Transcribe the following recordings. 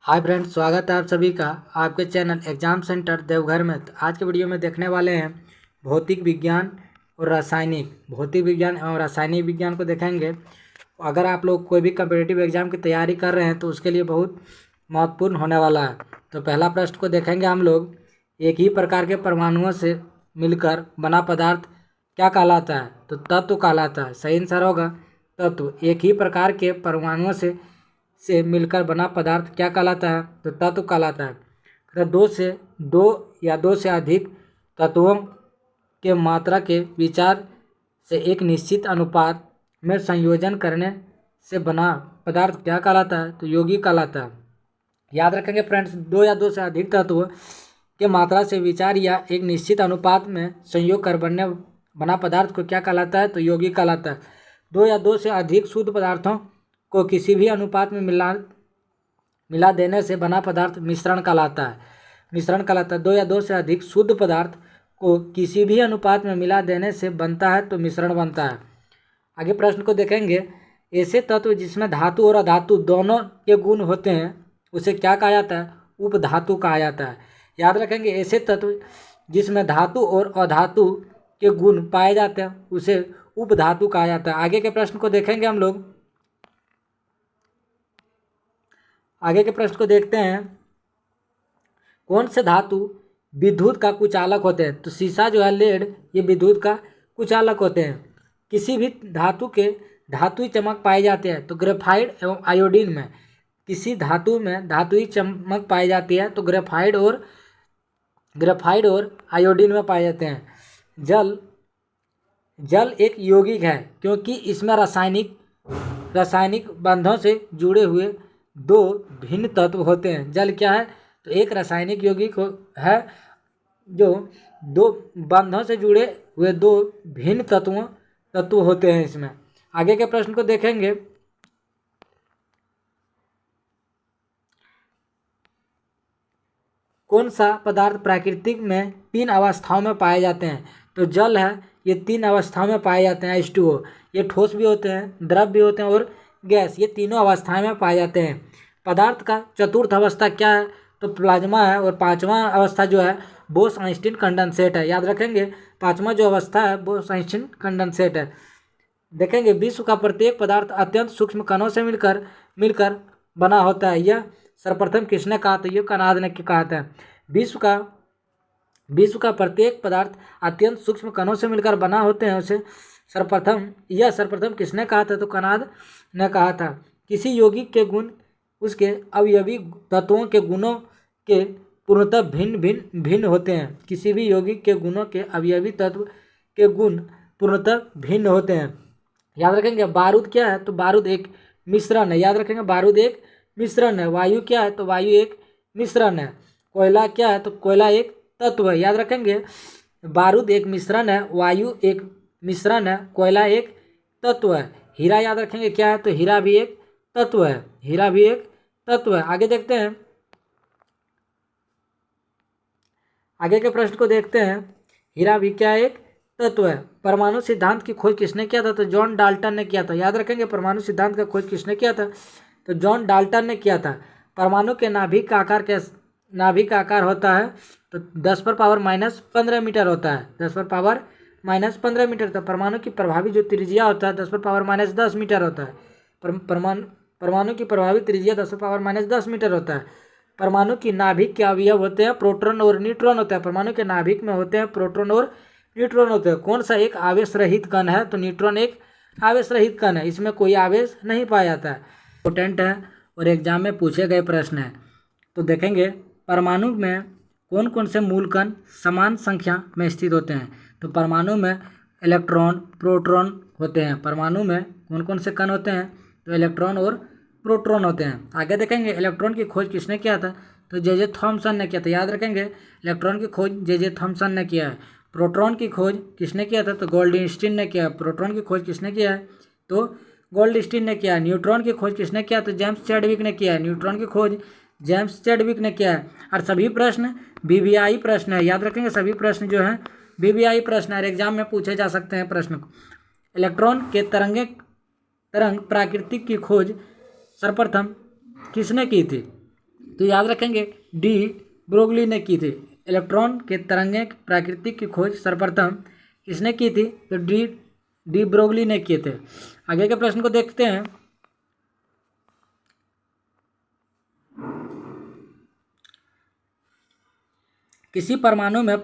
Hi friends, स्वागत है आप सभी का आपके चैनल एग्जाम सेंटर देवघर में। तो आज के वीडियो में देखने वाले हैं भौतिक विज्ञान और भौतिक विज्ञान एवं रासायनिक विज्ञान को देखेंगे। अगर आप लोग कोई भी कम्पिटिटिव एग्जाम की तैयारी कर रहे हैं तो उसके लिए बहुत महत्वपूर्ण होने वाला है। तो पहला प्रश्न को देखेंगे हम लोग। एक ही प्रकार के परमाणुओं से मिलकर बना पदार्थ क्या कहलाता है? तो तत्व कहलाता है। सही आंसर होगा तत्व। एक ही प्रकार के परमाणुओं से मिलकर बना पदार्थ क्या कहलाता है? तो तत्व कहलाता है। तो दो से अधिक तत्वों के मात्रा के विचार से एक निश्चित अनुपात में संयोजन करने से बना पदार्थ क्या कहलाता है? तो यौगिक कहलाता है। याद रखेंगे फ्रेंड्स, दो से अधिक तत्व के मात्रा से विचार या एक निश्चित अनुपात में संयोग कर बना पदार्थ को क्या कहलाता है? तो यौगिक कहलाता है। दो से अधिक शुद्ध पदार्थों को किसी भी अनुपात में मिला देने से बना पदार्थ मिश्रण कहलाता है। दो से अधिक शुद्ध पदार्थ को किसी भी अनुपात में मिला देने से बनता है तो मिश्रण बनता है। आगे प्रश्न को देखेंगे। ऐसे तत्व जिसमें धातु और अधातु दोनों के गुण होते हैं उसे क्या कहा जाता है? उपधातु कहा जाता है। याद रखेंगे, ऐसे तत्व जिसमें धातु और अधातु के गुण पाए जाते हैं उसे उपधातु कहा जाता है। आगे के प्रश्न को देखेंगे हम लोग। आगे के प्रश्न को देखते हैं। कौन से धातु विद्युत का कुचालक होते हैं? तो शीशा जो है, लेड, ये विद्युत का कुचालक होते हैं। किसी भी धातु के धातुई चमक पाई जाती है तो ग्रेफाइट एवं आयोडीन में। किसी धातु में धातुई चमक पाई जाती है तो ग्रेफाइट और आयोडीन में पाए जाते हैं। जल एक यौगिक है क्योंकि इसमें रासायनिक बंधों से जुड़े हुए दो भिन्न तत्व होते हैं। जल क्या है? तो एक रासायनिक यौगिक है जो दो बंधों से जुड़े हुए दो भिन्न तत्व होते हैं इसमें। आगे के प्रश्न को देखेंगे। कौन सा पदार्थ प्रकृति में 3 अवस्थाओं में पाए जाते हैं? तो जल है, ये 3 अवस्थाओं में पाए जाते हैं। H2O, ये ठोस भी होते हैं, द्रव भी होते हैं और गैस, ये तीनों अवस्थाएं में पाए जाते हैं। पदार्थ का चतुर्थ अवस्था क्या है? तो प्लाज्मा है। और पांचवा अवस्था जो है बोस-आइंस्टीन कंडेंसेट है। याद रखेंगे, पांचवा जो अवस्था है बोस-आइंस्टीन कंडेंसेट है। देखेंगे, विश्व का प्रत्येक पदार्थ अत्यंत सूक्ष्म कणों से मिलकर बना होता है। यह सर्वप्रथम किसने कहा? तो ये कनाद ने कहा था। विश्व का प्रत्येक पदार्थ अत्यंत सूक्ष्म कणों से मिलकर बना होते हैं उसे सर्वप्रथम किसने कहा था? तो कनाद ने कहा था। किसी यौगिक के गुण उसके अवयवी तत्वों के गुणों के पूर्णतः भिन्न होते हैं। किसी भी यौगिक के गुणों के अवयवी तत्व के गुण पूर्णतः भिन्न होते हैं। याद रखेंगे, बारूद क्या है? तो बारूद एक मिश्रण है। याद रखेंगे, बारूद एक मिश्रण है। वायु क्या है? तो वायु एक मिश्रण है। कोयला क्या है? तो कोयला एक तत्व है। याद रखेंगे, बारूद एक मिश्रण है, वायु एक मिश्रण है, कोयला एक तत्व है। हीरा याद रखेंगे क्या है? तो हीरा भी एक तत्व है। आगे देखते हैं। आगे के प्रश्न को देखते हैं। हीरा भी क्या एक तत्व है। परमाणु सिद्धांत की खोज किसने किया था? तो जॉन डाल्टन ने किया था। याद रखेंगे, परमाणु सिद्धांत का खोज किसने किया था? तो जॉन डाल्टन ने किया था। परमाणु के नाभिक का आकार होता है तो 10⁻⁻15 मीटर होता है। 10⁻⁻15 मीटर। तो परमाणु की प्रभावी जो त्रिज्या होता है 10⁻⁻10 मीटर होता है। परमाणु की प्रभावी त्रिज्या 10⁻⁻10 मीटर होता है। परमाणु की नाभिक के अवयव होते हैं प्रोटॉन और न्यूट्रॉन होते हैं। परमाणु के नाभिक में होते हैं प्रोटॉन और न्यूट्रॉन होते हैं। कौन सा एक आवेश रहित कण है? तो न्यूट्रॉन एक आवेश रहित कण है, इसमें कोई आवेश नहीं पाया जाता है। इंपॉर्टेंट है और एग्जाम में पूछे गए प्रश्न है। तो देखेंगे, परमाणु में कौन कौन से मूल कण समान संख्या में स्थित होते हैं? तो परमाणु में इलेक्ट्रॉन, प्रोटॉन होते हैं। परमाणु में कौन कौन से कण होते हैं? तो इलेक्ट्रॉन और प्रोटॉन होते हैं। आगे देखेंगे, इलेक्ट्रॉन की खोज किसने किया था? तो जे थॉमसन ने किया था। याद रखेंगे, इलेक्ट्रॉन की खोज जे थॉमसन ने किया है। प्रोटॉन की खोज किसने किया था? तो गोल्डस्टीन ने किया। प्रोटॉन की खोज किसने किया है? तो गोल्डस्टीन ने किया। न्यूट्रॉन की खोज किसने किया? तो जेम्स चैडविक ने किया है। न्यूट्रॉन की खोज जेम्स चैडविक ने किया है। और सभी प्रश्न BBI प्रश्न है। याद रखेंगे, सभी प्रश्न जो हैं BBI प्रश्न है, एग्जाम में पूछे जा सकते हैं प्रश्न। इलेक्ट्रॉन के तरंग प्राकृतिक की खोज सर्वप्रथम किसने की थी? तो याद रखेंगे डी ब्रोगली ने की थी। इलेक्ट्रॉन के तरंगे प्राकृतिक की खोज सर्वप्रथम किसने की थी? तो डी ब्रोगली ने किए थे। आगे के प्रश्न को देखते हैं। किसी परमाणु में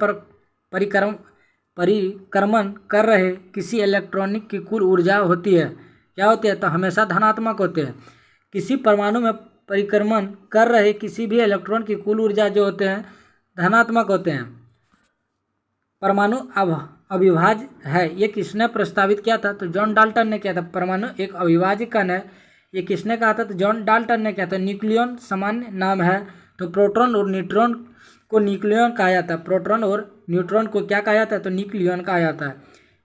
परिक्रमण कर रहे किसी इलेक्ट्रॉनिक की कुल ऊर्जा होती है, क्या होती है? तो हमेशा धनात्मक होते हैं। किसी परमाणु में परिक्रमण कर रहे किसी भी इलेक्ट्रॉन की कुल ऊर्जा जो होते हैं धनात्मक होते हैं। परमाणु अविभाज्य है, ये किसने प्रस्तावित किया था? तो जॉन डाल्टन ने किया था। परमाणु एक अविभाज्य कण है, ये किसने कहा था? तो जॉन डाल्टन ने किया था। न्यूक्लियन सामान्य नाम है, तो प्रोटॉन और न्यूट्रॉन को न्यूक्लियन कहा जाता है। प्रोटॉन और न्यूट्रॉन को क्या कहा जाता है? तो न्यूक्लियन कहा जाता है।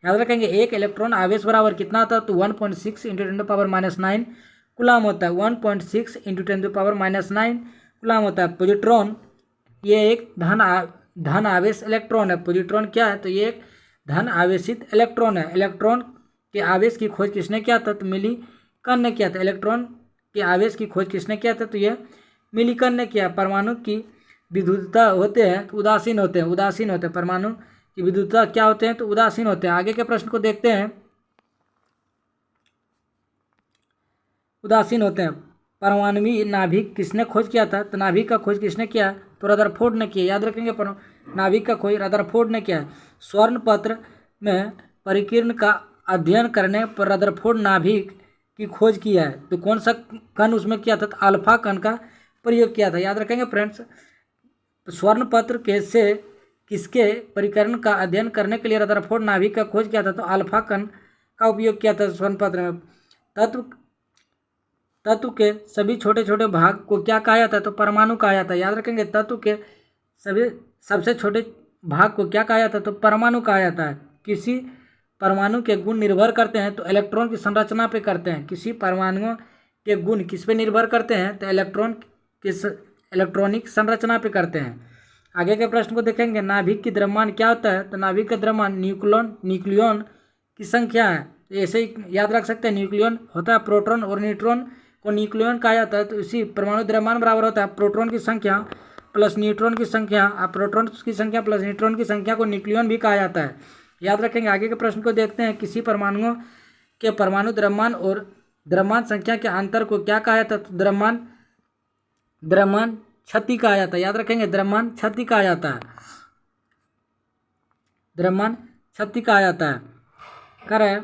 याद रखेंगे एक इलेक्ट्रॉन आवेश बराबर कितना होता है? तो 1.6 × 10⁻⁹ कूलाम होता है। 1.6 × 10⁻⁹ कूलाम होता है। पॉजिट्रॉन ये एक धन आवेश इलेक्ट्रॉन है। पॉजिट्रॉन क्या है? तो ये एक धन आवेशित इलेक्ट्रॉन है। इलेक्ट्रॉन के आवेश की खोज किसने किया था? तो मिलीकन ने किया था। इलेक्ट्रॉन के आवेश की खोज किसने किया था? तो ये मिलीकन ने किया। परमाणु की विद्युतता होते हैं तो उदासीन होते हैं। परमाणु की विद्युतता क्या होते हैं? तो उदासीन होते हैं। आगे के प्रश्न को देखते हैं। उदासीन होते हैं। परमाणुवीय नाभिक किसने खोज किया था? तो नाभिक का खोज किसने किया? तो रदरफोर्ड ने किया। याद रखेंगे नाभिक का खोज रदरफोर्ड ने किया। स्वर्ण पत्र में परिकिरण का अध्ययन करने पर रदरफोर्ड नाभिक की खोज किया है। तो कौन सा कण उसमें किया था? तो अल्फा कण का प्रयोग किया था। याद रखेंगे फ्रेंड्स। तो स्वर्ण पत्र के से किसके परिकरण का अध्ययन करने के लिए रदरफोर्ड नाभिक का खोज किया था? तो अल्फा कण का उपयोग किया था स्वर्ण पत्र में। तत्व के सभी छोटे छोटे भाग को क्या कहा जाता है? तो परमाणु कहा जाता है। याद रखेंगे तत्व के सभी सबसे छोटे भाग को क्या कहा जाता है? तो परमाणु कहा जाता है। किसी परमाणु के गुण निर्भर करते हैं तो इलेक्ट्रॉन की संरचना पे करते हैं। किसी परमाणुओं के गुण किस पे निर्भर करते हैं? तो इलेक्ट्रॉनिक संरचना पे करते हैं। आगे के प्रश्न को देखेंगे। नाभिक की द्रव्यमान क्या होता है? तो नाभिक का द्रव्यमान न्यूक्लियन की संख्या है। ऐसे ही याद रख सकते हैं। न्यूक्लियन होता है प्रोटॉन और न्यूट्रॉन को न्यूक्लियन कहा जाता है। तो इसी परमाणु द्रव्यमान बराबर होता है प्रोटॉन की संख्या प्लस न्यूट्रॉन की संख्या। प्रोटॉन की संख्या प्लस न्यूट्रॉन की संख्या को न्यूक्लियन भी कहा जाता है। याद रखेंगे। आगे के प्रश्न को देखते हैं। किसी परमाणुओं के परमाणु द्रव्यमान और द्रव्यमान संख्या के अंतर को क्या कहा जाता है? तो द्रव्यमान क्षति कहा जाता है। याद रखेंगे द्रव्यमान क्षति कहा जाता है। द्रव्यमान क्षति कहा जाता है। करें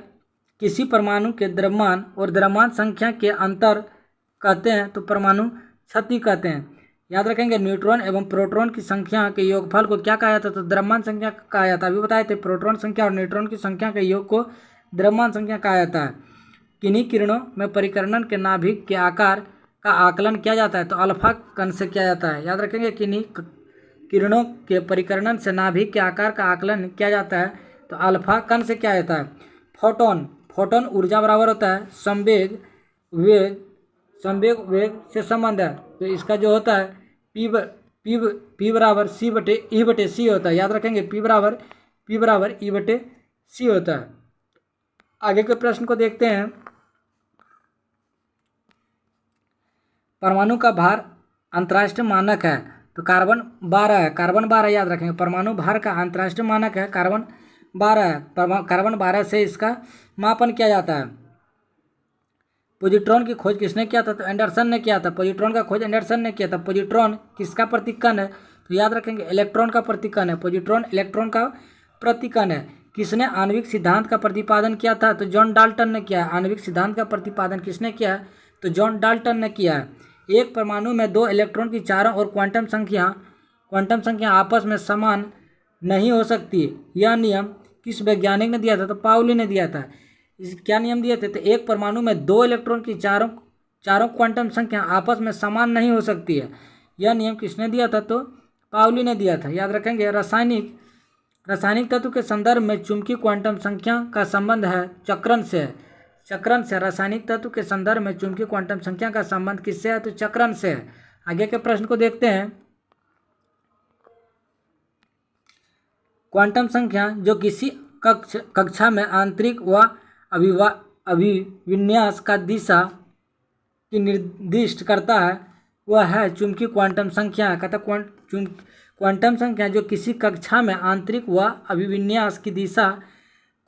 किसी परमाणु के द्रव्यमान और द्रव्यमान संख्या के अंतर कहते हैं तो परमाणु क्षति कहते हैं। याद रखेंगे न्यूट्रॉन एवं प्रोटॉन की संख्या के योगफल को क्या कहा जाता है? तो द्रव्यमान संख्या कहा जाता है। अभी बताए थे प्रोटॉन संख्या और न्यूट्रॉन की संख्या के योग को द्रव्यमान संख्या कहा जाता है। किन्हीं किरणों में परिकरण के नाभिक के आकार का आकलन किया जाता है तो अल्फा कण से किया जाता है। याद रखेंगे किन्हीं किरणों के परिकरण से नाभिक के आकार का आकलन किया जाता है तो अल्फा कण से किया जाता है। फोटोन ऊर्जा बराबर होता है संवेग वेग से संबंध है। तो इसका जो होता है पी बराबर E/C होता है। याद रखेंगे P बराबर E/C होता है। आगे के प्रश्न को देखते हैं। परमाणु का भार अंतर्राष्ट्रीय मानक है तो कार्बन 12 है। कार्बन 12 याद रखेंगे। परमाणु भार का अंतर्राष्ट्रीय मानक है कार्बन 12 है। कार्बन 12 से इसका मापन किया जाता है। पॉजिट्रॉन की खोज किसने किया था? तो एंडरसन ने किया था। पॉजिट्रॉन का खोज एंडरसन ने किया था। पॉजिट्रॉन किसका प्रतीककण है? तो याद रखेंगे इलेक्ट्रॉन का प्रतीककण है। पॉजिट्रॉन इलेक्ट्रॉन का प्रतीककण है। किसने आणविक सिद्धांत का प्रतिपादन किया था? तो जॉन डाल्टन ने किया है। आणविक सिद्धांत का प्रतिपादन किसने किया है? तो जॉन डाल्टन ने किया है। एक परमाणु में 2 इलेक्ट्रॉन की चारों और क्वांटम संख्या आपस में समान नहीं हो सकती। यह नियम किस वैज्ञानिक ने दिया था? तो पाउली ने दिया था। क्या नियम दिए थे? तो एक परमाणु में 2 इलेक्ट्रॉन की चारों क्वांटम संख्या आपस में समान नहीं हो सकती है। यह नियम किसने दिया था? तो पाउली ने दिया था। याद रखेंगे। रासायनिक तत्व के संदर्भ में चुंबकीय क्वांटम संख्या का संबंध है चक्रण से। रासायनिक तत्व के संदर्भ में चुंबकीय क्वांटम संख्या का संबंध किससे है? तो चक्रण से है। आगे के प्रश्न को देखते हैं। क्वांटम संख्या जो किसी कक्षा में आंतरिक व अभिविन्यास का दिशा की निर्दिष्ट करता है वह है चुंबकीय क्वांटम संख्या। कहता क्वांटम संख्या जो किसी कक्षा में आंतरिक व अभिविन्यास की दिशा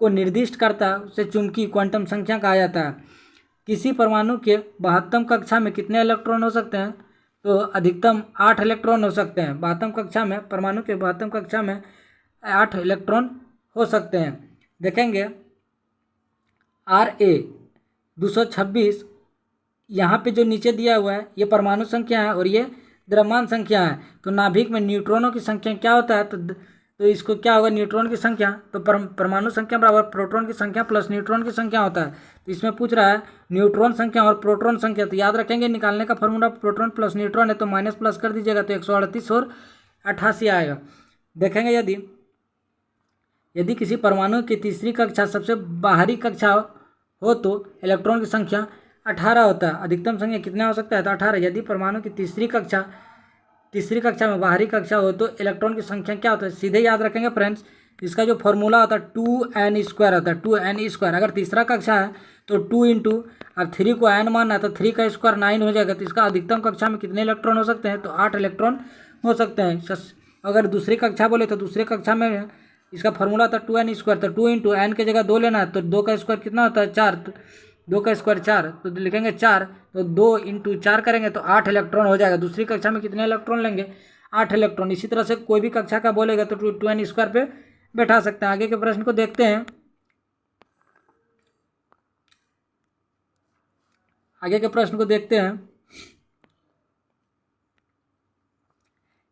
को निर्दिष्ट करता है उसे चुंबकीय क्वांटम संख्या कहा जाता है। किसी परमाणु के 72 कक्षा में कितने इलेक्ट्रॉन हो सकते हैं? तो अधिकतम 8 इलेक्ट्रॉन हो सकते हैं। 72 कक्षा में, परमाणु के 72 कक्षा में 8 इलेक्ट्रॉन हो सकते हैं। देखेंगे Ra 226, यहाँ पे जो नीचे दिया हुआ है ये परमाणु संख्या है और ये द्रव्यमान संख्या है। तो नाभिक में न्यूट्रॉनों की संख्या क्या होता है? तो इसको क्या होगा? न्यूट्रॉन की संख्या, तो परमाणु संख्या बराबर प्रोटॉन की संख्या प्लस न्यूट्रॉन की संख्या होता है। तो इसमें पूछ रहा है न्यूट्रॉन संख्या और प्रोटॉन संख्या। तो याद रखेंगे निकालने का फॉर्मूला प्रोटॉन प्लस न्यूट्रॉन है, तो माइनस प्लस कर दीजिएगा तो 138 और 88 आएगा। देखेंगे यदि किसी परमाणु की तीसरी कक्षा सबसे बाहरी कक्षा हो तो इलेक्ट्रॉन की संख्या 18 होता है। अधिकतम संख्या कितना हो सकता है? तो 18। यदि परमाणु की तीसरी कक्षा में बाहरी कक्षा हो तो इलेक्ट्रॉन की संख्या क्या होता है? सीधे याद रखेंगे फ्रेंड्स, इसका जो फॉर्मूला होता है 2n² होता है। 2n²। अगर तीसरा कक्षा है तो 2 इंटू, अब 3 को n मानना है तो 3 का स्क्वायर 9 हो जाएगा। तो इसका अधिकतम कक्षा में कितने इलेक्ट्रॉन हो सकते हैं? तो 8 इलेक्ट्रॉन हो सकते हैं। अगर दूसरी कक्षा बोले तो दूसरी कक्षा में इसका फॉर्मूला था 2n²। तो 2 इंटू n की जगह 2 लेना है, तो 2 का स्क्वायर कितना होता है? 4। तो 2 का स्क्वायर 4, तो लिखेंगे 4। तो 2 इंटू 4 करेंगे तो 8 इलेक्ट्रॉन हो जाएगा। दूसरी कक्षा में कितने इलेक्ट्रॉन लेंगे? 8 इलेक्ट्रॉन। इसी तरह से कोई भी कक्षा का बोलेगा तो 2n² पे बैठा सकते हैं। आगे के प्रश्न को देखते हैं।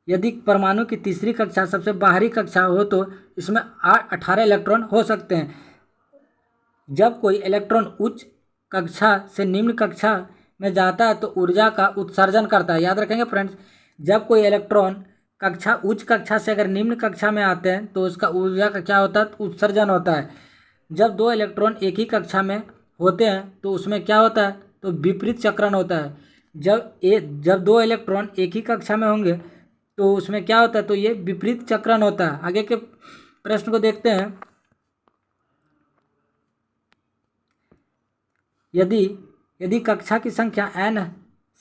यदि परमाणु की तीसरी कक्षा सबसे बाहरी कक्षा हो तो इसमें 18 इलेक्ट्रॉन हो सकते हैं। जब कोई इलेक्ट्रॉन उच्च कक्षा से निम्न कक्षा में जाता है तो ऊर्जा का उत्सर्जन करता है। याद रखेंगे फ्रेंड्स, जब कोई इलेक्ट्रॉन उच्च कक्षा से अगर निम्न कक्षा में आते हैं तो उसका ऊर्जा का क्या होता है? उत्सर्जन होता है। जब 2 इलेक्ट्रॉन एक ही कक्षा में होते हैं तो उसमें क्या होता है? तो विपरीत चक्रण होता है। जब 2 इलेक्ट्रॉन एक ही कक्षा में होंगे तो उसमें क्या होता है? तो ये विपरीत चक्रण होता है। आगे के प्रश्न को देखते हैं। यदि कक्षा की संख्या n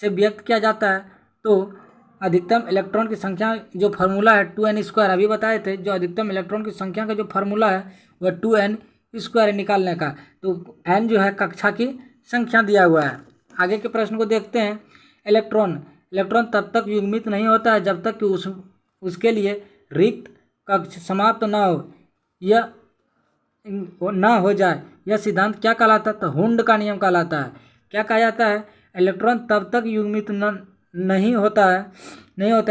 से व्यक्त किया जाता है तो अधिकतम इलेक्ट्रॉन की संख्या, जो फार्मूला है 2n², अभी बताए थे, जो अधिकतम इलेक्ट्रॉन की संख्या का जो फार्मूला है वह 2n² निकालने का। तो n जो है कक्षा की संख्या दिया हुआ है। आगे के प्रश्न को देखते हैं। इलेक्ट्रॉन तब तक युग्मित नहीं होता है जब तक कि उसके लिए रिक्त कक्ष समाप्त ना हो जाए। यह सिद्धांत क्या कहलाता है? तो हुंड का नियम कहलाता है। क्या कहा जाता है? इलेक्ट्रॉन तब तक युग्मित नहीं होता है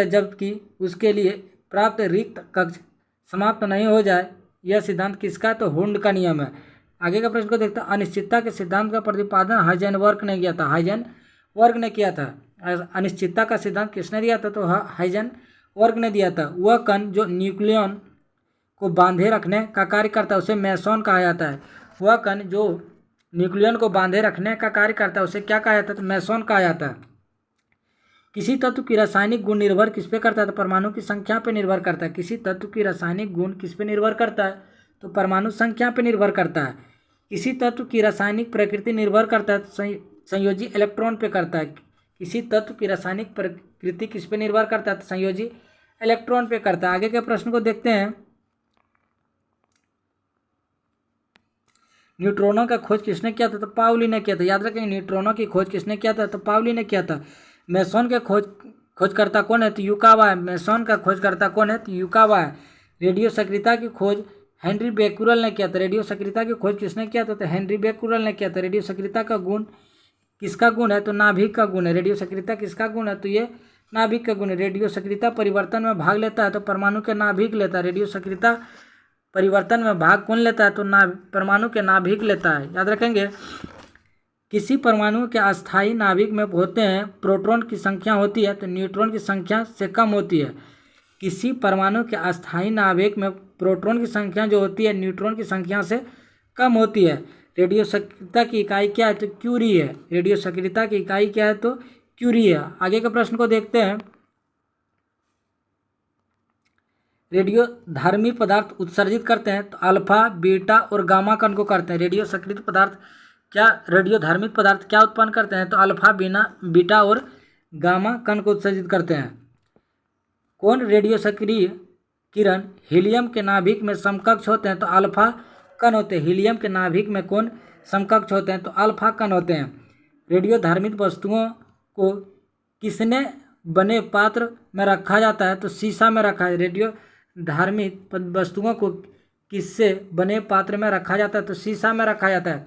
जबकि उसके लिए प्राप्त रिक्त कक्ष समाप्त नहीं हो जाए। यह सिद्धांत किसका है? तो हुंड का नियम है। आगे का प्रश्न को देखते हैं। अनिश्चितता के सिद्धांत का प्रतिपादन हाइजेनबर्ग ने किया था। अनिश्चितता का सिद्धांत किसने दिया था? तो हाइजेनबर्ग ने दिया था। वह कण जो न्यूक्लियन को बांधे रखने का कार्य करता है उसे मेसॉन कहा जाता है। वह कण जो न्यूक्लियन को बांधे रखने का कार्य करता है उसे क्या कहा जाता है? तो मेसॉन कहा जाता है। किसी तत्व की रासायनिक गुण निर्भर किस पे करता है? तो परमाणु की संख्या पे निर्भर करता है। किसी तत्व की रासायनिक गुण किस पे निर्भर करता है? तो परमाणु संख्या पे निर्भर करता है। किसी तत्व की रासायनिक प्रकृति निर्भर करता है तो संयोजी इलेक्ट्रॉन पे करता है। किसी तत्व की रासायनिक प्रकृति किस पे निर्भर करता है? तो संयोजी इलेक्ट्रॉन पे करता है। आगे के प्रश्न को देखते हैं। न्यूट्रॉनों का खोज किसने किया था? तो पाउली ने किया था। याद रखेंगे, न्यूट्रॉनों की खोज किसने किया था? तो पाउली ने किया था। मेसॉन के खोजकर्ता कौन है? तो युकावा है। मेसॉन का खोजकर्ता कौन है? तो युकावा है। रेडियो सक्रियता की खोज हेनरी बेक्यूरेल ने किया था। रेडियो सक्रियता की खोज किसने किया था? तो हेनरी बेक्यूरेल ने किया था। रेडियो सक्रियता का गुण किसका गुण है? तो नाभिक का गुण है। रेडियो सक्रियता किसका गुण है? तो ये नाभिक का गुण है। रेडियो सक्रियता परिवर्तन में भाग लेता है तो परमाणु के नाभिक लेता है। रेडियो सक्रियता परिवर्तन में भाग कौन लेता है? तो परमाणु के नाभिक लेता है। याद रखेंगे, किसी परमाणु के अस्थायी नाभिक में होते हैं प्रोटॉन की संख्या होती है तो न्यूट्रॉन की संख्या से कम होती है। किसी परमाणु के अस्थायी नाभिक में प्रोटॉन की संख्या जो होती है न्यूट्रॉन की संख्या से कम होती है। रेडियो सक्रियता की इकाई क्या है? तो क्यूरी है। रेडियो सक्रियता की इकाई क्या है? तो क्यूरी है। आगे के प्रश्न को देखते हैं। रेडियोधर्मी पदार्थ उत्सर्जित करते हैं तो अल्फा, बीटा और गामा कण को करते हैं। रेडियोधर्मी पदार्थ क्या उत्पन्न करते हैं? तो अल्फा, बीटा और गामा कण को उत्सर्जित करते हैं। कौन रेडियो सक्रिय किरण हीलियम के नाभिक में समकक्ष होते हैं? तो अल्फा कण होते हैं। हीलियम के नाभिक में कौन समकक्ष होते हैं? तो अल्फा कण होते हैं। रेडियो धार्मिक वस्तुओं को किसने बने पात्र में रखा जाता है? तो शीशा में रखा है। रेडियो धार्मिक वस्तुओं को किससे बने पात्र में रखा जाता है? तो शीशा में रखा जाता है।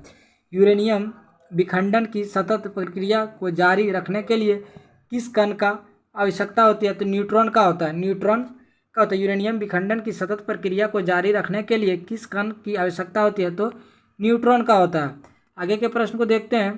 यूरेनियम विखंडन की सतत प्रक्रिया को जारी रखने के लिए किस कण का आवश्यकता होती है? तो न्यूट्रॉन का होता है। न्यूट्रॉन का होता है। यूरेनियम विखंडन की सतत प्रक्रिया को जारी रखने के लिए किस कण की आवश्यकता होती है? तो न्यूट्रॉन का होता है। आगे के प्रश्न को देखते हैं।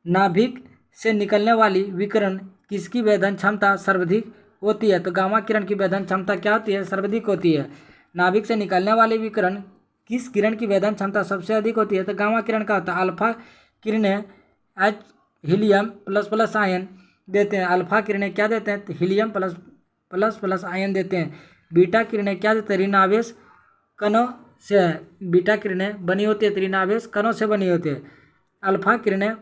नाभिक से निकलने वाली विकिरण किसकी वेधन क्षमता सर्वाधिक होती है? तो गामा किरण की वेधन क्षमता क्या होती है? सर्वाधिक होती है। नाभिक से निकलने वाली विकिरण किस किरण की वेधन क्षमता सबसे अधिक होती है? तो गामा किरण का होता है। अल्फा किरणें H helium plus plus ion देते हैं। अल्फा किरणें क्या देते हैं? तो helium plus plus plus ion देते हैं। बीटा किरणें क्या देते हैं? ऋण आवेश कणों से। बीटा किरणें बनी होती है, ऋण आवेश कणों से बनी होती है। अल्फा किरणें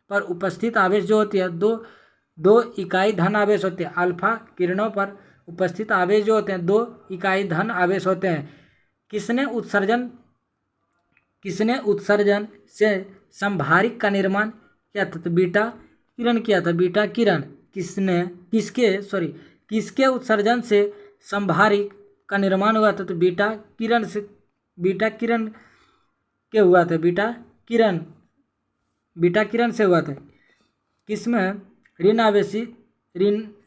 पर उपस्थित आवेश जो होती है दो इकाई धन आवेश होते हैं। अल्फा किरणों पर उपस्थित आवेश जो होते हैं 2 इकाई धन आवेश होते हैं। किसने उत्सर्जन से संभारिक का निर्माण किया था? तो बीटा किरण किया था। बीटा किरण किसके उत्सर्जन से संभारिक का निर्माण हुआ था? तो बीटा किरण के हुआ था। बीटा किरण से हुआ था। किसमें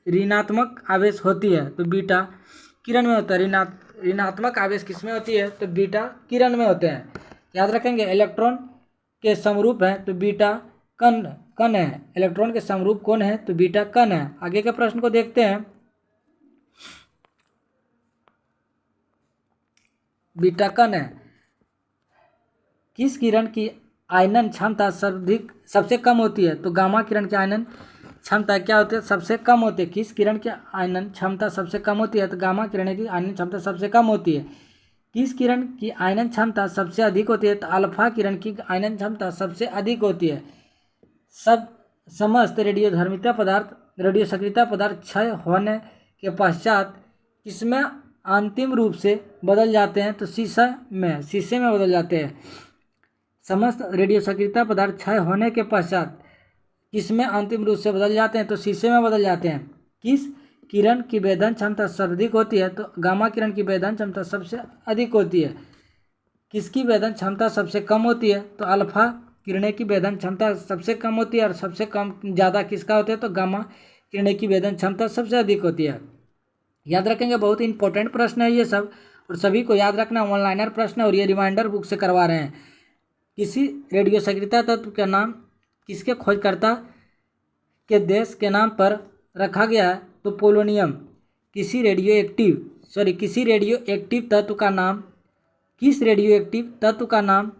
ऋणात्मक आवेश होती है? तो बीटा किरण में होता है। ऋणात्मक आवेश किसमें होती है? तो बीटा किरण में होते हैं। याद रखेंगे। इलेक्ट्रॉन के समरूप है तो बीटा कण है। इलेक्ट्रॉन के समरूप कौन है? तो बीटा कण है। आगे के प्रश्न को देखते हैं। बीटा कण है। किस किरण की आयनन क्षमता सबसे कम होती है? तो गामा किरण की आयनन क्षमता क्या होती है? सबसे कम होती है। किस किरण की आयनन क्षमता सबसे कम होती है? तो गामा किरण की आयनन क्षमता सबसे कम होती है। किस किरण की आयनन क्षमता सबसे अधिक होती है? तो अल्फा किरण की आयनन क्षमता सबसे अधिक होती है। समस्त रेडियो सक्रियता पदार्थ क्षय होने के पश्चात किसमें अंतिम रूप से बदल जाते हैं? तो शीशे में बदल जाते हैं। समस्त रेडियो सक्रियता पदार्थ क्षय होने के पश्चात किसमें अंतिम रूप से बदल जाते हैं? तो शीशे में बदल जाते हैं। किस किरण की वेधन क्षमता सर्वाधिक होती है? तो गामा किरण की वेधन क्षमता सबसे अधिक होती है। किसकी वेधन क्षमता सबसे कम होती है? तो अल्फा किरणें की वेधन क्षमता सबसे कम होती है। और सबसे कम ज़्यादा किसका होता है? तो गामा किरणें की वेधन क्षमता सबसे अधिक होती है। याद रखेंगे। बहुत इंपॉर्टेंट प्रश्न है ये सब, और सभी को याद रखना। ऑनलाइनर प्रश्न और ये रिमाइंडर बुक से करवा रहे हैं। किसी रेडियो सक्रियता तत्व का नाम किसके खोजकर्ता के देश के नाम पर रखा गया है? तो पोलोनियम। किसी रेडियो एक्टिव तत्व का नाम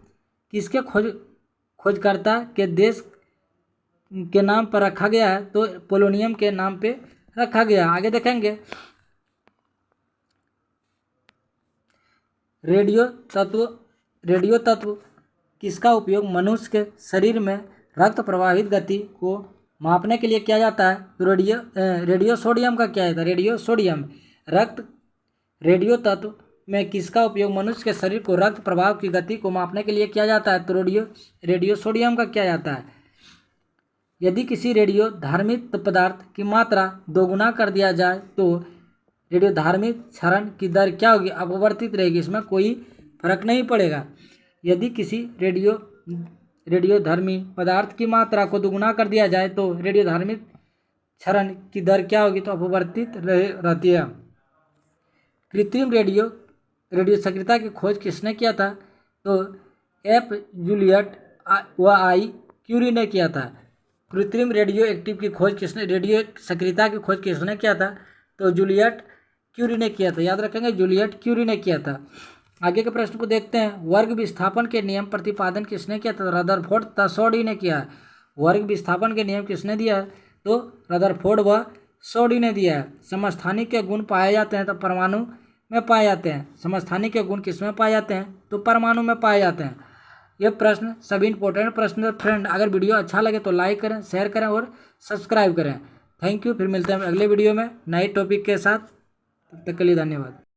किसके खोजकर्ता के देश के नाम पर रखा गया है? तो पोलोनियम के नाम पे रखा गया। आगे देखेंगे। रेडियो तत्व किसका उपयोग मनुष्य के शरीर में रक्त प्रवाहित गति को मापने के लिए किया जाता है? तो रेडियो सोडियम का क्या है? Radio sodium. रेडियो तत्व में किसका उपयोग मनुष्य के शरीर को रक्त प्रवाह की गति को मापने के लिए किया जाता है? तो रेडियो सोडियम का किया जाता है। यदि किसी रेडियो धार्मिक पदार्थ की मात्रा दोगुना कर दिया जाए तो रेडियो धार्मिक क्षरण की दर क्या होगी? अपवर्तित रहेगी। इसमें कोई फर्क नहीं पड़ेगा। यदि किसी रेडियोधर्मी पदार्थ की मात्रा को दोगुना कर दिया जाए तो रेडियोधर्मी क्षरण की दर क्या होगी? तो अपवर्तित रहती है। कृत्रिम रेडियो सक्रियता की खोज किसने किया था? तो एफ जूलियट व आई क्यूरी ने किया था। कृत्रिम रेडियो सक्रियता की खोज किसने किया था? तो जूलियट क्यूरी ने किया था। याद रखेंगे। जूलियट क्यूरी ने किया था। आगे के प्रश्न को देखते हैं। वर्ग विस्थापन के नियम प्रतिपादन किसने किया था? रदरफोर्ड तथा सोडी ने किया है। वर्ग विस्थापन के नियम किसने दिया है? तो रदरफोर्ड व सोडी ने दिया है। समस्थानिक के गुण पाए जाते हैं तो परमाणु में पाए जाते हैं। समस्थानिक के गुण किस में पाए जाते हैं? तो परमाणु में पाए जाते हैं। ये प्रश्न सभी इंपॉर्टेंट प्रश्न। फ्रेंड अगर वीडियो अच्छा लगे तो लाइक करें, शेयर करें और सब्सक्राइब करें। Thank you. फिर मिलते हैं अगले वीडियो में नए टॉपिक के साथ। तब तक के लिए धन्यवाद।